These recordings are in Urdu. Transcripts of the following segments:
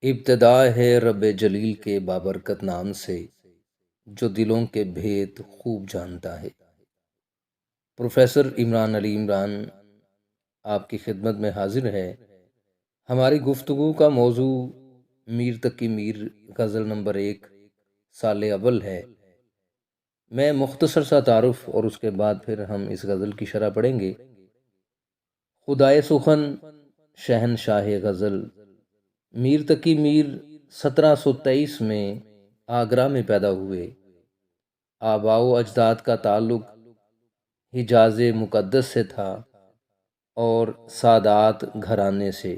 ابتدا ہے رب جلیل کے بابرکت نام سے، جو دلوں کے بھید خوب جانتا ہے۔ پروفیسر عمران علی عمران آپ کی خدمت میں حاضر ہے۔ ہماری گفتگو کا موضوع میر تقی میر غزل نمبر 1 سال اول ہے۔ میں مختصر سا تعارف اور اس کے بعد پھر ہم اس غزل کی شرح پڑھیں گے۔ خدائے سخن شہنشاہ غزل میر تقی میر 1723 میں آگرہ میں پیدا ہوئے۔ آباء و اجداد کا تعلق حجاز مقدس سے تھا اور سادات گھرانے سے۔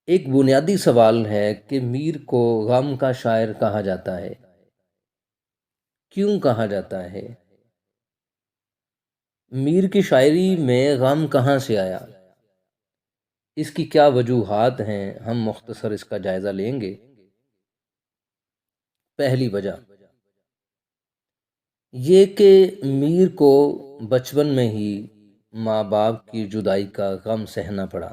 ایک بنیادی سوال ہے کہ میر کو غم کا شاعر کہا جاتا ہے، کیوں کہا جاتا ہے؟ میر کی شاعری میں غم کہاں سے آیا؟ اس کی کیا وجوہات ہیں؟ ہم مختصر اس کا جائزہ لیں گے۔ پہلی وجہ یہ کہ میر کو بچپن میں ہی ماں باپ کی جدائی کا غم سہنا پڑا۔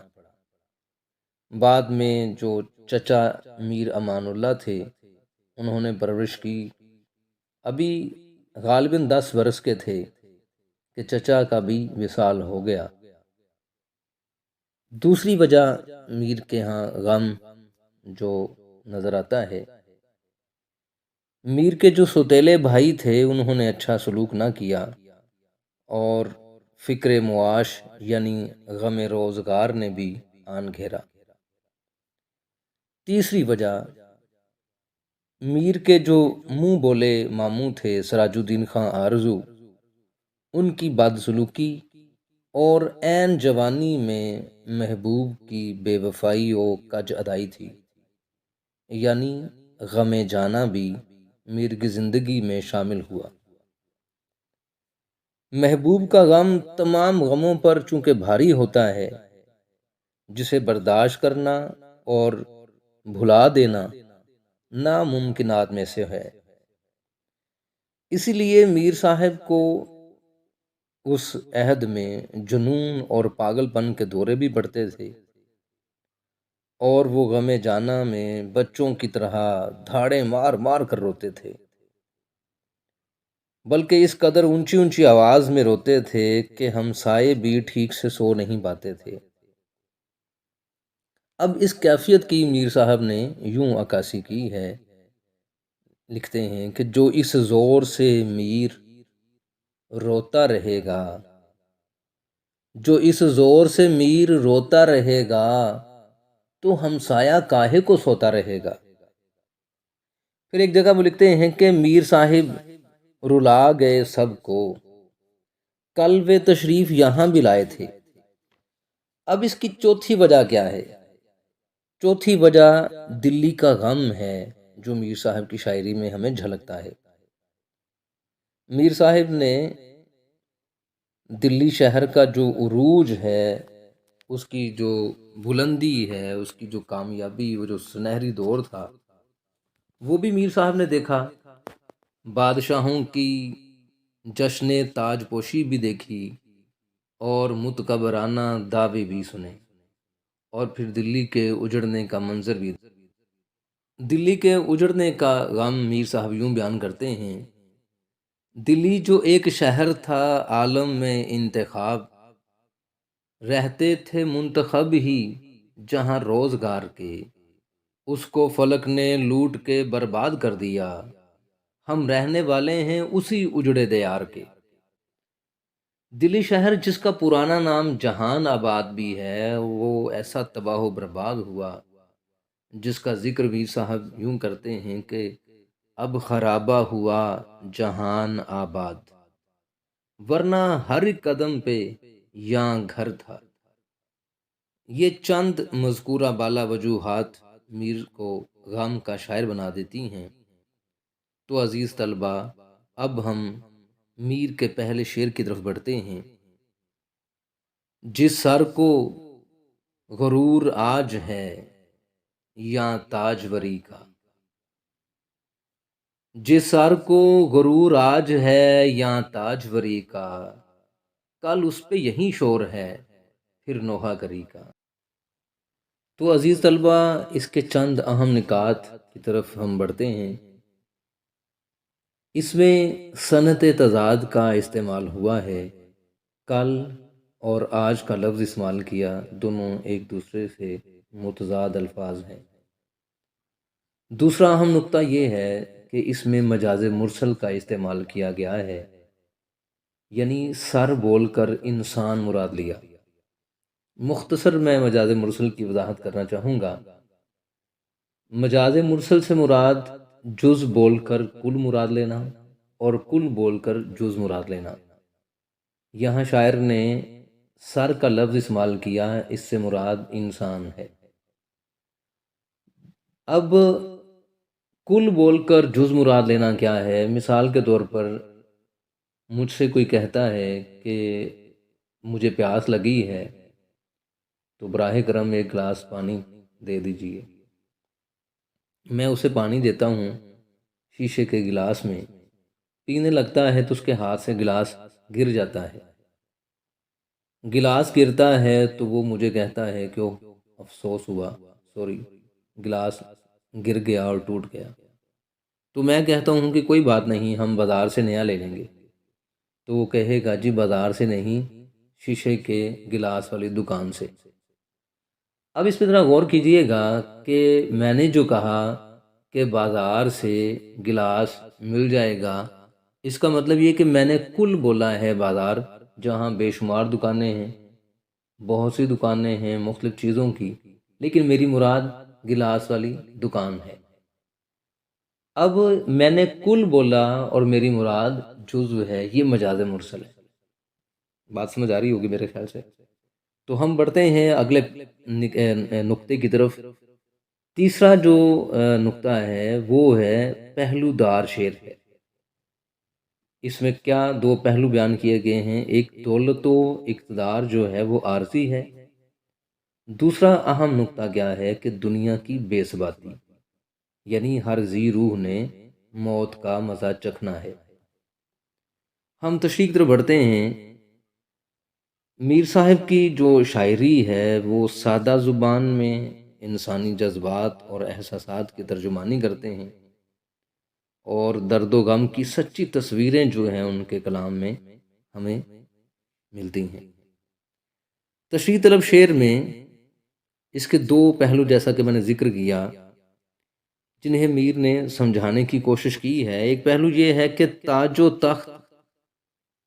بعد میں جو چچا میر امان اللہ تھے، انہوں نے پرورش کی۔ ابھی غالباً 10 برس کے تھے کہ چچا کا بھی وصال ہو گیا۔ دوسری وجہ میر کے ہاں غم جو نظر آتا ہے، میر کے جو سوتیلے بھائی تھے انہوں نے اچھا سلوک نہ کیا اور فکر معاش یعنی غم روزگار نے بھی آن گھیرا۔ تیسری وجہ میر کے جو منہ بولے ماموں تھے سراج الدین خان آرزو، ان کی بدسلوکی اور عین جوانی میں محبوب کی بے وفائی و کج ادائی تھی، یعنی غم جانا بھی میر کی زندگی میں شامل ہوا۔ محبوب کا غم تمام غموں پر چونکہ بھاری ہوتا ہے، جسے برداشت کرنا اور بھلا دینا ناممکنات میں سے ہے۔ اسی لیے میر صاحب کو اس عہد میں جنون اور پاگل پن کے دورے بھی پڑتے تھے، اور وہ غم جانا میں بچوں کی طرح دھاڑے مار مار کر روتے تھے، بلکہ اس قدر اونچی اونچی آواز میں روتے تھے کہ ہمسائے بھی ٹھیک سے سو نہیں پاتے تھے۔ اب اس کیفیت کی میر صاحب نے یوں عکاسی کی ہے، لکھتے ہیں کہ جو اس زور سے میر روتا رہے گا، جو اس زور سے میر روتا رہے گا، تو ہمسایہ کاہے کو سوتا رہے گا۔ پھر ایک جگہ وہ لکھتے ہیں کہ میر صاحب رلا گئے سب کو، کل وہ تشریف یہاں بھی لائے تھے۔ اب اس کی چوتھی وجہ کیا ہے؟ چوتھی وجہ دلی کا غم ہے جو میر صاحب کی شاعری میں ہمیں جھلکتا ہے۔ میر صاحب نے دلی شہر کا جو عروج ہے، اس کی جو بلندی ہے، اس کی جو کامیابی، وہ جو سنہری دور تھا، وہ بھی میر صاحب نے دیکھا۔ بادشاہوں کی جشن تاج پوشی بھی دیکھی اور متکبرانہ دعوے بھی سنے، اور پھر دلی کے اجڑنے کا منظر بھی۔ دلی کے اجڑنے کا غم میر صاحب یوں بیان کرتے ہیں: دلی جو ایک شہر تھا عالم میں انتخاب، رہتے تھے منتخب ہی جہاں روزگار کے، اس کو فلک نے لوٹ کے برباد کر دیا، ہم رہنے والے ہیں اسی اجڑے دیار کے۔ دلی شہر جس کا پرانا نام جہان آباد بھی ہے، وہ ایسا تباہ و برباد ہوا جس کا ذکر میر صاحب یوں کرتے ہیں کہ اب خرابہ ہوا جہان آباد، ورنہ ہر ایک قدم پہ یاں گھر تھا۔ یہ چند مذکورہ بالا وجوہات میر کو غم کا شاعر بنا دیتی ہیں۔ تو عزیز طلبہ، اب ہم میر کے پہلے شعر کی طرف بڑھتے ہیں۔ جس سر کو غرور آج ہے یا تاجوری کا، جس سر کو غرور آج ہے یا تاجوری کا، کل اس پہ یہی شور ہے پھر نوحہ گری کا۔ تو عزیز طلبہ، اس کے چند اہم نکات کی طرف ہم بڑھتے ہیں۔ اس میں صنعت تضاد کا استعمال ہوا ہے۔ کل اور آج کا لفظ استعمال کیا، دونوں ایک دوسرے سے متضاد الفاظ ہیں۔ دوسرا اہم نقطہ یہ ہے کہ اس میں مجاز مرسل کا استعمال کیا گیا ہے، یعنی سر بول کر انسان مراد لیا۔ مختصر میں مجاز مرسل کی وضاحت کرنا چاہوں گا۔ مجاز مرسل سے مراد جز بول کر کل مراد لینا اور کل بول کر جز مراد لینا۔ یہاں شاعر نے سر کا لفظ استعمال کیا، اس سے مراد انسان ہے۔ اب کل بول کر جز مراد لینا کیا ہے؟ مثال کے طور پر مجھ سے کوئی کہتا ہے کہ مجھے پیاس لگی ہے، تو براہ کرم ایک گلاس پانی دے دیجئے۔ میں اسے پانی دیتا ہوں شیشے کے گلاس میں، پینے لگتا ہے تو اس کے ہاتھ سے گلاس گر جاتا ہے۔ گلاس گرتا ہے تو وہ مجھے کہتا ہے کہ اوہ افسوس ہوا، سوری، گلاس گر گیا اور ٹوٹ گیا۔ تو میں کہتا ہوں کہ کوئی بات نہیں، ہم بازار سے نیا لے لیں گے۔ تو وہ کہے گا جی بازار سے نہیں، شیشے کے گلاس والی دکان سے۔ اب اس پہ ذرا غور کیجئے گا کہ میں نے جو کہا کہ بازار سے گلاس مل جائے گا، اس کا مطلب یہ کہ میں نے کل بولا ہے بازار، جہاں بے شمار دکانیں ہیں، بہت سی دکانیں ہیں مختلف چیزوں کی، لیکن میری مراد گلاس والی دکان ہے۔ اب میں نے کل بولا اور میری مراد جزو ہے، یہ مجاز مرسل ہے۔ بات سمجھ آ رہی ہوگی میرے خیال سے۔ تو ہم بڑھتے ہیں اگلے نقطے کی طرف۔ تیسرا جو نقطہ ہے وہ ہے پہلو دار شعر ہے۔ اس میں کیا دو پہلو بیان کیے گئے ہیں؟ ایک دولت و اقتدار جو ہے وہ عارضی ہے۔ دوسرا اہم نقطہ کیا ہے کہ دنیا کی بے ثباتی، یعنی ہر ذی روح نے موت کا مزہ چکھنا ہے۔ ہم تشریح کی طرف بڑھتے ہیں۔ میر صاحب کی جو شاعری ہے وہ سادہ زبان میں انسانی جذبات اور احساسات کی ترجمانی کرتے ہیں، اور درد و غم کی سچی تصویریں جو ہیں ان کے کلام میں ہمیں ملتی ہیں۔ تشریح طلب شعر میں اس کے دو پہلو، جیسا کہ میں نے ذکر کیا، جنہیں میر نے سمجھانے کی کوشش کی ہے۔ ایک پہلو یہ ہے کہ تاج و تخت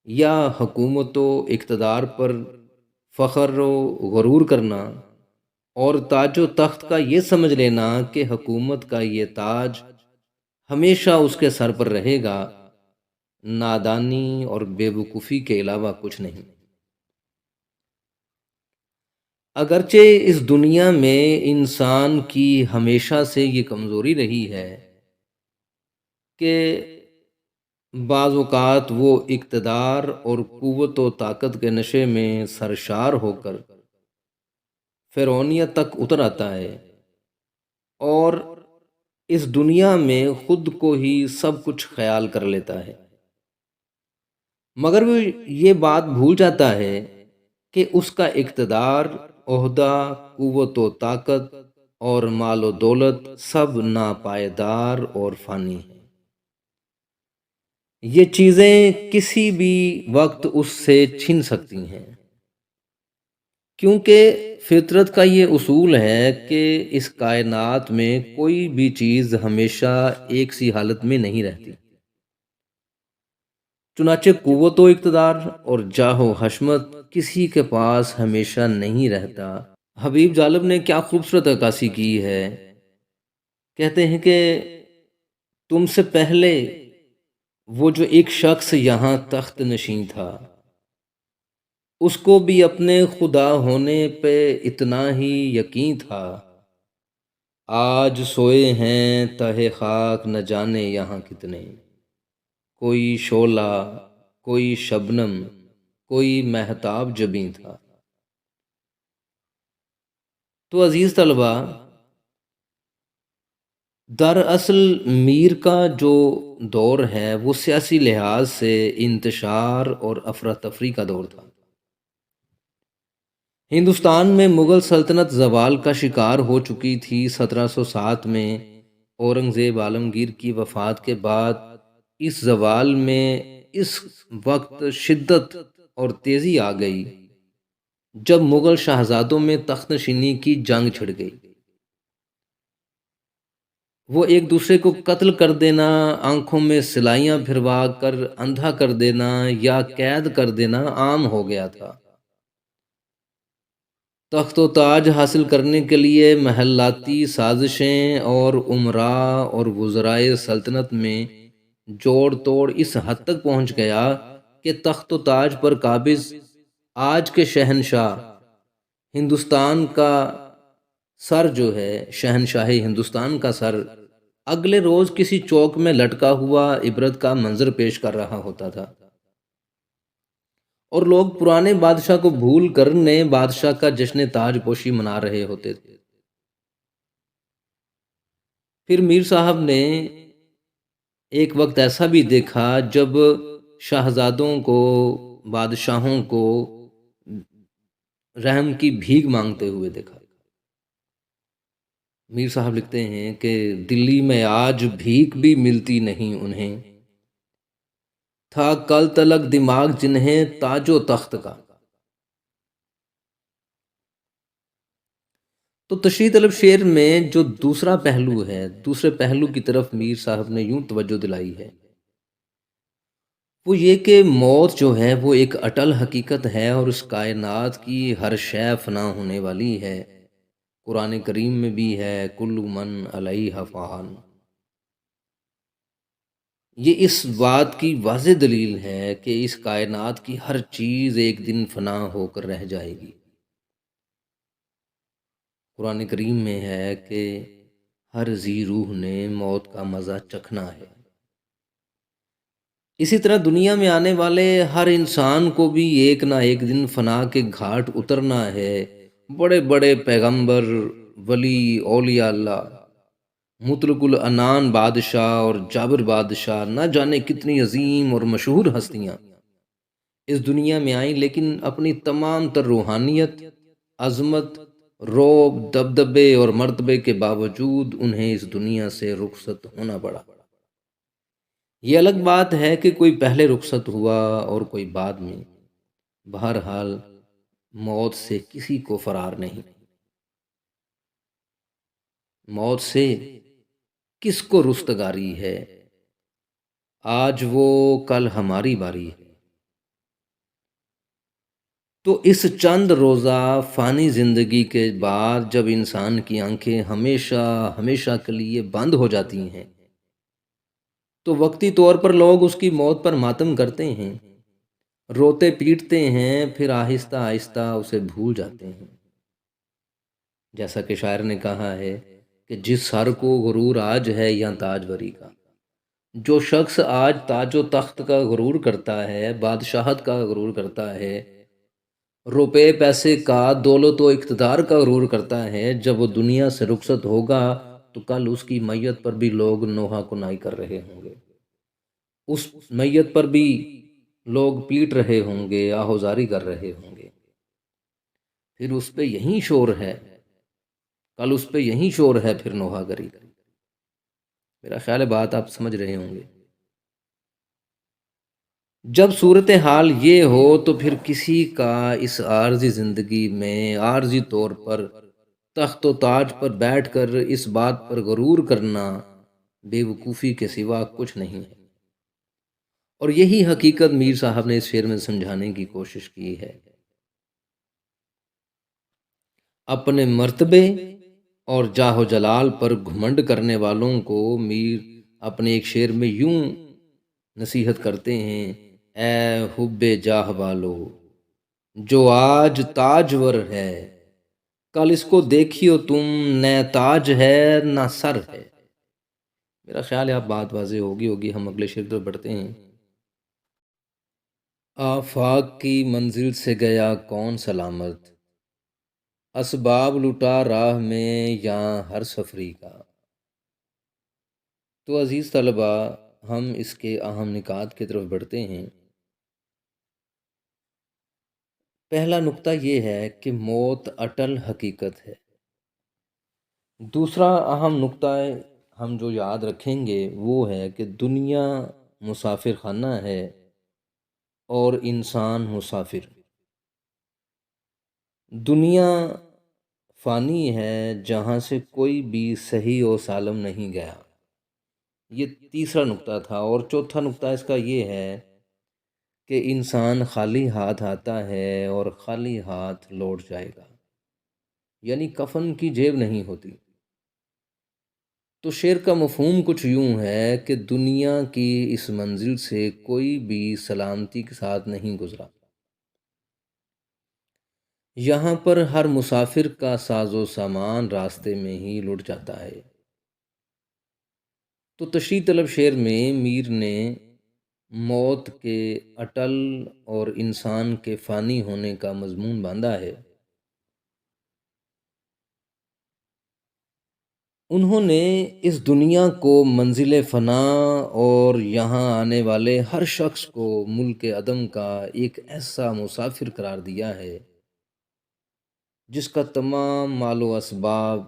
یا حکومت و اقتدار پر فخر و غرور کرنا، اور تاج و تخت کا یہ سمجھ لینا کہ حکومت کا یہ تاج ہمیشہ اس کے سر پر رہے گا، نادانی اور بے وقوفی کے علاوہ کچھ نہیں۔ اگرچہ اس دنیا میں انسان کی ہمیشہ سے یہ کمزوری رہی ہے کہ بعض اوقات وہ اقتدار اور قوت و طاقت کے نشے میں سرشار ہو کر فرعونیت تک اتر آتا ہے، اور اس دنیا میں خود کو ہی سب کچھ خیال کر لیتا ہے، مگر وہ یہ بات بھول جاتا ہے کہ اس کا اقتدار، عہدہ، قوت و طاقت اور مال و دولت سب ناپائیدار اور فانی ہیں۔ یہ چیزیں کسی بھی وقت اس سے چھن سکتی ہیں، کیونکہ فطرت کا یہ اصول ہے کہ اس کائنات میں کوئی بھی چیز ہمیشہ ایک سی حالت میں نہیں رہتی۔ چنانچہ قوت و اقتدار اور جاہ و حشمت کسی کے پاس ہمیشہ نہیں رہتا۔ حبیب جالب نے کیا خوبصورت عکاسی کی ہے۔ کہتے ہیں کہ تم سے پہلے وہ جو ایک شخص یہاں تخت نشین تھا، اس کو بھی اپنے خدا ہونے پہ اتنا ہی یقین تھا، آج سوئے ہیں تہ خاک نہ جانے یہاں کتنے، کوئی شعلہ، کوئی شبنم، کوئی مہتاب جبیں تھا۔ تو عزیز طلبہ، دراصل میر کا جو دور ہے وہ سیاسی لحاظ سے انتشار اور افراتفری کا دور تھا۔ ہندوستان میں مغل سلطنت زوال کا شکار ہو چکی تھی۔ 1707 میں اورنگزیب عالمگیر کی وفات کے بعد اس زوال میں اس وقت شدت اور تیزی آ گئی جب مغل شہزادوں میں تخت نشینی کی جنگ چھڑ گئی۔ وہ ایک دوسرے کو قتل کر دینا، آنکھوں میں سلائیاں پھروا کر اندھا کر دینا یا قید کر دینا عام ہو گیا تھا۔ تخت و تاج حاصل کرنے کے لیے محلاتی سازشیں اور امراء اور وزرائے سلطنت میں جوڑ توڑ اس حد تک پہنچ گیا کہ تخت و تاج پر قابض آج کے شہنشاہ ہندوستان کا سر جو ہے، شہنشاہ ہندوستان کا سر اگلے روز کسی چوک میں لٹکا ہوا عبرت کا منظر پیش کر رہا ہوتا تھا، اور لوگ پرانے بادشاہ کو بھول کر نئے بادشاہ کا جشن تاج پوشی منا رہے ہوتے تھے۔ پھر میر صاحب نے ایک وقت ایسا بھی دیکھا جب شہزادوں کو، بادشاہوں کو رحم کی بھیک مانگتے ہوئے دیکھا۔ میر صاحب لکھتے ہیں کہ دلی میں آج بھیک بھی ملتی نہیں انہیں، تھا کل تلک دماغ جنہیں تاج و تخت کا۔ تو تشریح طلب شعر میں جو دوسرا پہلو ہے، دوسرے پہلو کی طرف میر صاحب نے یوں توجہ دلائی ہے، وہ یہ کہ موت جو ہے وہ ایک اٹل حقیقت ہے اور اس کائنات کی ہر شے فنا ہونے والی ہے۔ قرآن کریم میں بھی ہے کل من علیہا فان۔ یہ اس بات کی واضح دلیل ہے کہ اس کائنات کی ہر چیز ایک دن فنا ہو کر رہ جائے گی۔ قرآن کریم میں ہے کہ ہر ذی روح نے موت کا مزہ چکھنا ہے۔ اسی طرح دنیا میں آنے والے ہر انسان کو بھی ایک نہ ایک دن فنا کے گھاٹ اترنا ہے۔ بڑے بڑے پیغمبر، ولی، اولیاء اللہ، مطلق العنان بادشاہ اور جابر بادشاہ، نہ جانے کتنی عظیم اور مشہور ہستیاں اس دنیا میں آئیں، لیکن اپنی تمام تر روحانیت، عظمت، رعب، دبدبے اور مرتبے کے باوجود انہیں اس دنیا سے رخصت ہونا پڑا۔ یہ الگ بات ہے کہ کوئی پہلے رخصت ہوا اور کوئی بعد میں، بہرحال موت سے کسی کو فرار نہیں۔ موت سے کس کو رستگاری ہے؟ آج وہ کل ہماری باری ہے۔ تو اس چند روزہ فانی زندگی کے بعد جب انسان کی آنکھیں ہمیشہ ہمیشہ کے لیے بند ہو جاتی ہیں تو وقتی طور پر لوگ اس کی موت پر ماتم کرتے ہیں، روتے پیٹتے ہیں، پھر آہستہ آہستہ اسے بھول جاتے ہیں۔ جیسا کہ شاعر نے کہا ہے کہ جس سر کو غرور آج ہے یا تاجوری کا، جو شخص آج تاج و تخت کا غرور کرتا ہے، بادشاہت کا غرور کرتا ہے، روپے پیسے کا، دولت و اقتدار کا غرور کرتا ہے، جب وہ دنیا سے رخصت ہوگا تو کل اس کی میت پر بھی لوگ نوحہ کنائی کر رہے ہوں گے، اس میت پر بھی لوگ پیٹ رہے ہوں گے، آہوزاری کر رہے ہوں گے۔ پھر اس پہ یہی شور ہے، کل اس پہ یہی شور ہے پھر نوحہ گری۔ میرا خیال ہے بات آپ سمجھ رہے ہوں گے۔ جب صورتحال یہ ہو تو پھر کسی کا اس عارضی زندگی میں عارضی طور پر تخت و تاج پر بیٹھ کر اس بات پر غرور کرنا بے وقوفی کے سوا کچھ نہیں ہے، اور یہی حقیقت میر صاحب نے اس شعر میں سمجھانے کی کوشش کی ہے۔ اپنے مرتبے اور جاہ و جلال پر گھمنڈ کرنے والوں کو میر اپنے ایک شعر میں یوں نصیحت کرتے ہیں، اے حب جاہ والو، جو آج تاجور ہے، کل اس کو دیکھیو تم، نہ تاج ہے نہ سر ہے۔ میرا خیال ہے آپ بات واضح ہوگی۔ ہم اگلے شعر پر بڑھتے ہیں۔ آفاق کی منزل سے گیا کون سلامت، اسباب لٹا راہ میں یہاں ہر سفری کا۔ تو عزیز طلبہ، ہم اس کے اہم نکات کی طرف بڑھتے ہیں۔ پہلا نقطہ یہ ہے کہ موت اٹل حقیقت ہے۔ دوسرا اہم نقطہ ہم جو یاد رکھیں گے وہ ہے کہ دنیا مسافر خانہ ہے اور انسان مسافر۔ دنیا فانی ہے جہاں سے کوئی بھی صحیح و سالم نہیں گیا۔ یہ تیسرا نقطہ تھا۔ اور چوتھا نقطہ اس کا یہ ہے کہ انسان خالی ہاتھ آتا ہے اور خالی ہاتھ لوٹ جائے گا، یعنی کفن کی جیب نہیں ہوتی۔ تو شعر کا مفہوم کچھ یوں ہے کہ دنیا کی اس منزل سے کوئی بھی سلامتی کے ساتھ نہیں گزرا۔ یہاں پر ہر مسافر کا ساز و سامان راستے میں ہی لٹ جاتا ہے۔ تو تشریح طلب شعر میں میر نے موت کے اٹل اور انسان کے فانی ہونے کا مضمون باندھا ہے۔ انہوں نے اس دنیا کو منزل فنا اور یہاں آنے والے ہر شخص کو ملک عدم کا ایک ایسا مسافر قرار دیا ہے جس کا تمام مال و اسباب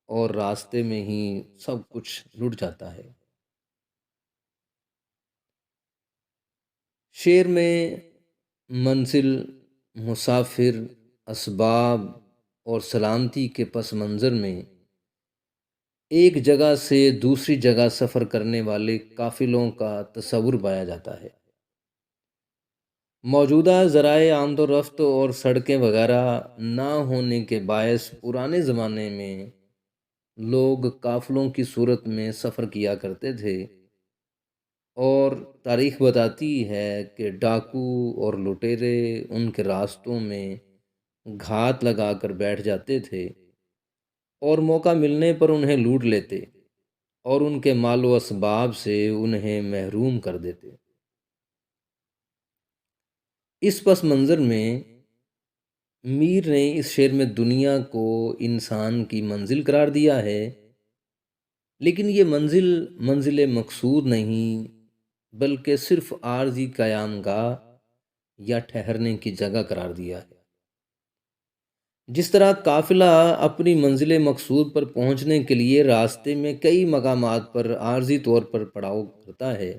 اور راستے میں ہی سب کچھ لٹ جاتا ہے۔ شعر میں منزل، مسافر، اسباب اور سلامتی کے پس منظر میں ایک جگہ سے دوسری جگہ سفر کرنے والے قافلوں کا تصور پایا جاتا ہے۔ موجودہ ذرائع آمد و رفت اور سڑکیں وغیرہ نہ ہونے کے باعث پرانے زمانے میں لوگ قافلوں کی صورت میں سفر کیا کرتے تھے، اور تاریخ بتاتی ہے کہ ڈاکو اور لٹیرے ان کے راستوں میں گھات لگا کر بیٹھ جاتے تھے اور موقع ملنے پر انہیں لوٹ لیتے اور ان کے مال و اسباب سے انہیں محروم کر دیتے۔ اس پس منظر میں میر نے اس شعر میں دنیا کو انسان کی منزل قرار دیا ہے، لیکن یہ منزل مقصود نہیں بلکہ صرف عارضی قیام گاہ یا ٹھہرنے کی جگہ قرار دیا ہے۔ جس طرح قافلہ اپنی منزل مقصود پر پہنچنے کے لیے راستے میں کئی مقامات پر عارضی طور پر پڑاؤ کرتا ہے،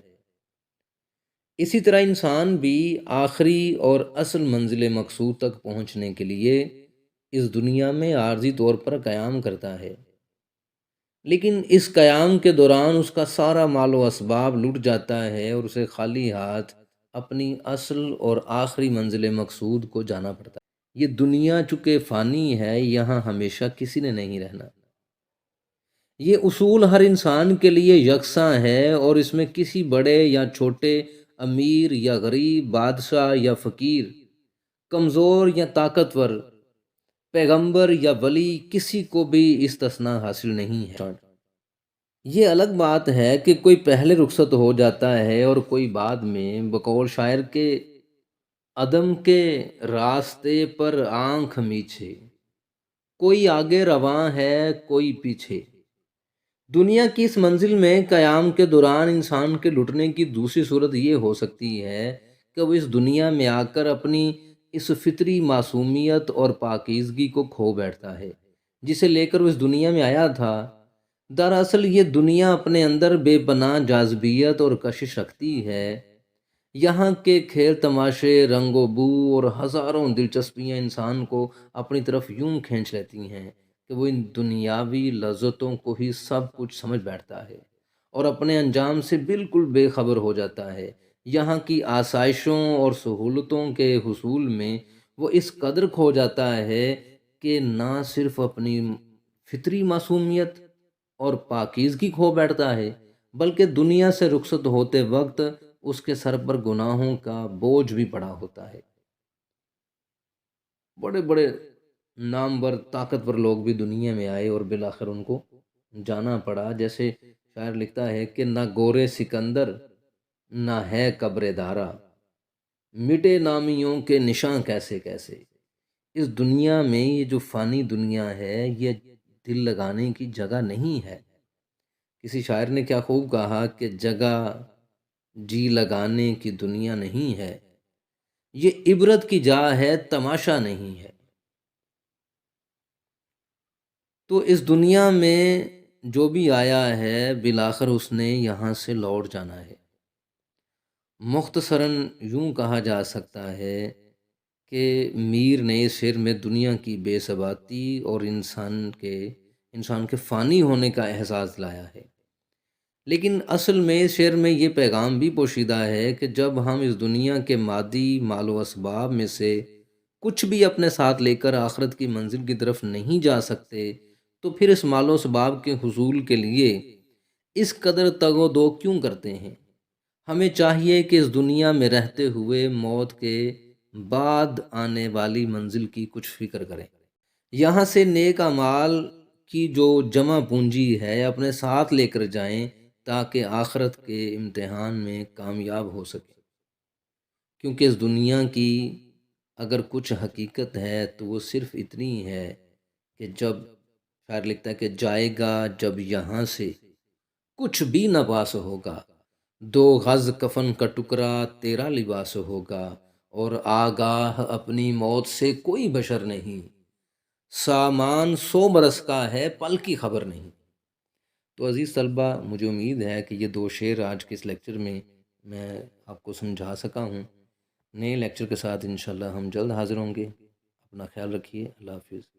اسی طرح انسان بھی آخری اور اصل منزل مقصود تک پہنچنے کے لیے اس دنیا میں عارضی طور پر قیام کرتا ہے، لیکن اس قیام کے دوران اس کا سارا مال و اسباب لٹ جاتا ہے اور اسے خالی ہاتھ اپنی اصل اور آخری منزل مقصود کو جانا پڑتا ہے۔ یہ دنیا چونکہ فانی ہے، یہاں ہمیشہ کسی نے نہیں رہنا۔ یہ اصول ہر انسان کے لیے یکساں ہے اور اس میں کسی بڑے یا چھوٹے، امیر یا غریب، بادشاہ یا فقیر، کمزور یا طاقتور، پیغمبر یا ولی، کسی کو بھی استثناء حاصل نہیں ہے۔ یہ الگ بات ہے کہ کوئی پہلے رخصت ہو جاتا ہے اور کوئی بعد میں۔ بقول شاعر کے عدم کے راستے پر آنکھ میچھے، کوئی آگے رواں ہے کوئی پیچھے۔ دنیا کی اس منزل میں قیام کے دوران انسان کے لٹنے کی دوسری صورت یہ ہو سکتی ہے کہ وہ اس دنیا میں آ کر اپنی اس فطری معصومیت اور پاکیزگی کو کھو بیٹھتا ہے جسے لے کر وہ اس دنیا میں آیا تھا۔ دراصل یہ دنیا اپنے اندر بے پناہ جاذبیت اور کشش رکھتی ہے۔ یہاں کے کھیل تماشے، رنگ و بو اور ہزاروں دلچسپیاں انسان کو اپنی طرف یوں کھینچ لیتی ہیں کہ وہ ان دنیاوی لذتوں کو ہی سب کچھ سمجھ بیٹھتا ہے اور اپنے انجام سے بالکل بے خبر ہو جاتا ہے۔ یہاں کی آسائشوں اور سہولتوں کے حصول میں وہ اس قدر کھو جاتا ہے کہ نہ صرف اپنی فطری معصومیت اور پاکیزگی کھو بیٹھتا ہے بلکہ دنیا سے رخصت ہوتے وقت اس کے سر پر گناہوں کا بوجھ بھی پڑا ہوتا ہے۔ بڑے بڑے نامور طاقتور لوگ بھی دنیا میں آئے اور بالآخر ان کو جانا پڑا۔ جیسے شاعر لکھتا ہے کہ نہ گورے سکندر نہ ہے قبر دارا، مٹے نامیوں کے نشاں کیسے کیسے۔ اس دنیا میں یہ جو فانی دنیا ہے یہ دل لگانے کی جگہ نہیں ہے۔ کسی شاعر نے کیا خوب کہا کہ جگہ جی لگانے کی دنیا نہیں ہے، یہ عبرت کی جا ہے، تماشا نہیں ہے۔ تو اس دنیا میں جو بھی آیا ہے بالآخر اس نے یہاں سے لوٹ جانا ہے۔ مختصراً یوں کہا جا سکتا ہے کہ میر نے اس شعر میں دنیا کی بے ثباتی اور انسان کے فانی ہونے کا احساس لایا ہے۔ لیکن اصل میں اس شعر میں یہ پیغام بھی پوشیدہ ہے کہ جب ہم اس دنیا کے مادی مال و اسباب میں سے کچھ بھی اپنے ساتھ لے کر آخرت کی منزل کی طرف نہیں جا سکتے تو پھر اس مال و اسباب کے حصول کے لیے اس قدر تگ و دو کیوں کرتے ہیں؟ ہمیں چاہیے کہ اس دنیا میں رہتے ہوئے موت کے بعد آنے والی منزل کی کچھ فکر کریں، یہاں سے نیک اعمال کی جو جمع پونجی ہے اپنے ساتھ لے کر جائیں تاکہ آخرت کے امتحان میں کامیاب ہو سکے، کیونکہ اس دنیا کی اگر کچھ حقیقت ہے تو وہ صرف اتنی ہے کہ جب شاعر لکھتا ہے کہ جائے گا جب یہاں سے کچھ بھی نہ پاس ہوگا، 2 غز کفن کا ٹکڑا تیرا لباس ہوگا، اور آگاہ اپنی موت سے کوئی بشر نہیں، سامان 100 برس کا ہے پل کی خبر نہیں۔ تو عزیز طلبہ، مجھے امید ہے کہ یہ 2 شعر آج کے اس لیکچر میں آپ کو سمجھا سکا ہوں۔ نئے لیکچر کے ساتھ انشاءاللہ ہم جلد حاضر ہوں گے۔ اپنا خیال رکھیے۔ اللہ حافظ۔